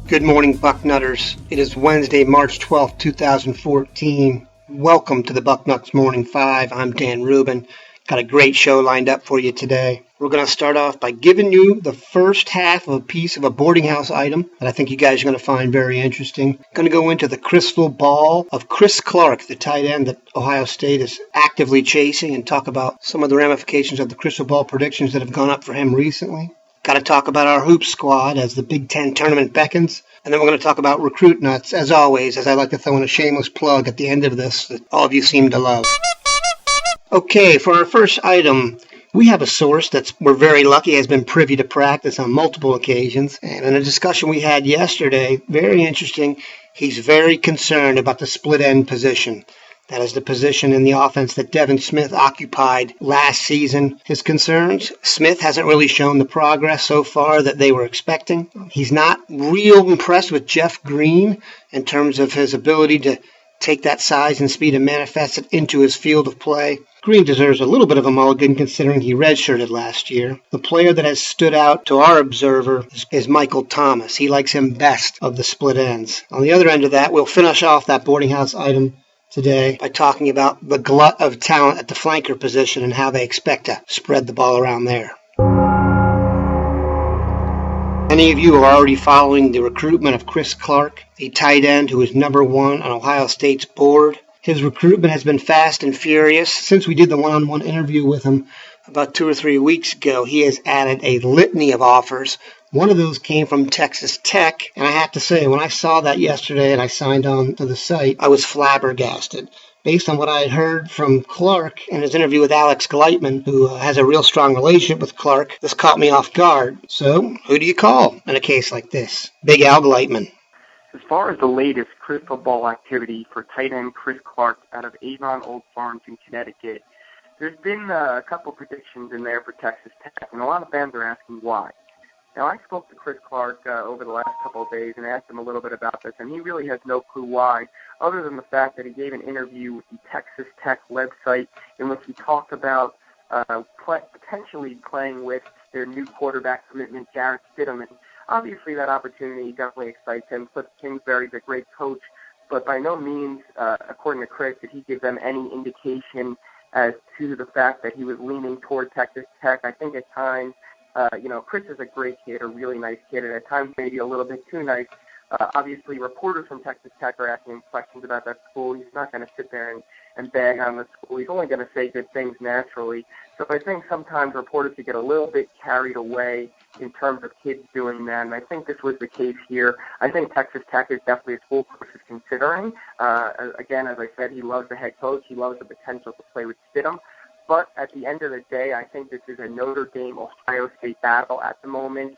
Good morning, Bucknutters. It is Wednesday, March 12th, 2014. Welcome to the Bucknuts Morning 5. I'm Dan Rubin. Got a great show lined up for you today. We're going to start off by giving you the first half of a piece of a boarding house item that I think you guys are going to find very interesting. Going to go into the crystal ball of Chris Clark, the tight end that Ohio State is actively chasing, and talk about some of the ramifications of the crystal ball predictions that have gone up for him recently. Got to talk about our hoop squad as the Big Ten tournament beckons. And then we're going to talk about recruitnuts, as always, as I like to throw in a shameless plug at the end of this that all of you seem to love. Okay, for our first item, we have a source we're very lucky has been privy to practice on multiple occasions. And in a discussion we had yesterday, very interesting, he's very concerned about the split end position. That is the position in the offense that Devin Smith occupied last season. His concerns, Smith hasn't really shown the progress so far that they were expecting. He's not real impressed with Jeff Green in terms of his ability to take that size and speed and manifest it into his field of play. Green deserves a little bit of a mulligan considering he redshirted last year. The player that has stood out to our observer is Michael Thomas. He likes him best of the split ends. On the other end of that, we'll finish off that boarding house item today by talking about the glut of talent at the flanker position and how they expect to spread the ball around there. Many of you are already following the recruitment of Chris Clark, the tight end who is number one on Ohio State's board. His recruitment has been fast and furious. Since we did the one-on-one interview with him about 2 or 3 weeks ago, he has added a litany of offers. One of those came from Texas Tech, and I have to say, when I saw that yesterday and I signed on to the site, I was flabbergasted. Based on what I had heard from Clark in his interview with Alex Gleitman, who has a real strong relationship with Clark, this caught me off guard. So, who do you call in a case like this? Big Al Gleitman. As far as the latest crystal ball activity for tight end Chris Clark out of Avon Old Farms in Connecticut, there's been a couple predictions in there for Texas Tech, and a lot of fans are asking why. Now, I spoke to Chris Clark over the last couple of days and asked him a little bit about this, and he really has no clue why, other than the fact that he gave an interview with the Texas Tech website in which he talked about potentially playing with their new quarterback commitment, Jarrett Stidham. And obviously, that opportunity definitely excites him. Cliff Kingsbury's a great coach, but by no means, according to Chris, did he give them any indication as to the fact that he was leaning toward Texas Tech. I think at times, Chris is a great kid, a really nice kid, and at times maybe a little bit too nice. Obviously, reporters from Texas Tech are asking him questions about that school. He's not going to sit there and bag on the school. He's only going to say good things naturally. So I think sometimes reporters could get a little bit carried away in terms of kids doing that, and I think this was the case here. I think Texas Tech is definitely a school Chris is considering. Again, as I said, he loves the head coach. He loves the potential to play with Stidham. But at the end of the day, I think this is a Notre Dame-Ohio State battle at the moment.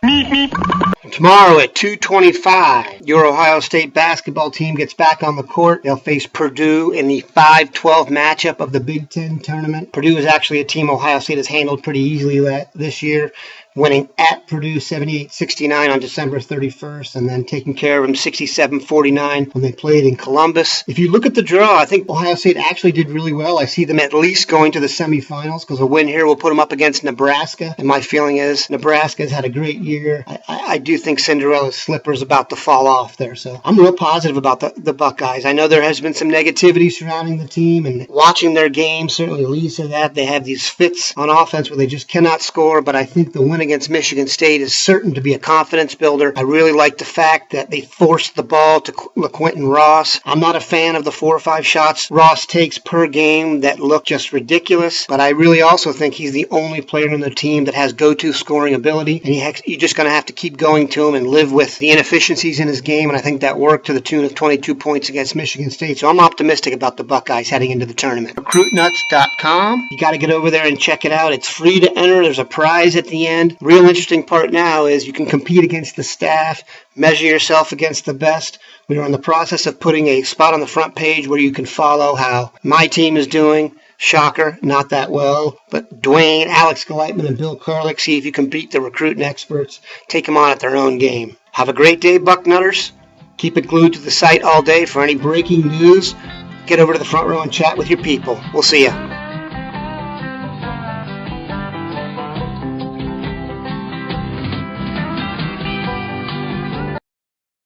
Tomorrow at 2:25, your Ohio State basketball team gets back on the court. They'll face Purdue in the 5-12 matchup of the Big Ten tournament. Purdue is actually a team Ohio State has handled pretty easily this year, winning at Purdue 78-69 on December 31st, and then taking care of them 67-49 when they played in Columbus. If you look at the draw, I think Ohio State actually did really well. I see them at least going to the semifinals because a win here will put them up against Nebraska. And my feeling is Nebraska has had a great year. I do think Cinderella's slipper is about to fall off there. So I'm real positive about the Buckeyes. I know there has been some negativity surrounding the team, and watching their game certainly leads to that. They have these fits on offense where they just cannot score, but I think the win against Michigan State is certain to be a confidence builder. I really like the fact that they forced the ball to LaQuinton Ross. I'm not a fan of the 4 or 5 shots Ross takes per game that look just ridiculous, but I really also think he's the only player in the team that has go-to scoring ability, and you're just going to have to keep going to him and live with the inefficiencies in his game, and I think that worked to the tune of 22 points against Michigan State, so I'm optimistic about the Buckeyes heading into the tournament. Recruitnuts.com. You got to get over there and check it out. It's free to enter. There's a prize at the end. Real interesting part now is you can compete against the staff, measure yourself against the best. We are in the process of putting a spot on the front page where you can follow how my team is doing. Shocker, not that well. But Dwayne, Alex Gleitman, and Bill Carlick, see if you can beat the recruiting experts. Take them on at their own game. Have a great day, Bucknutters. Keep it glued to the site all day for any breaking news. Get over to the front row and chat with your people. We'll see ya.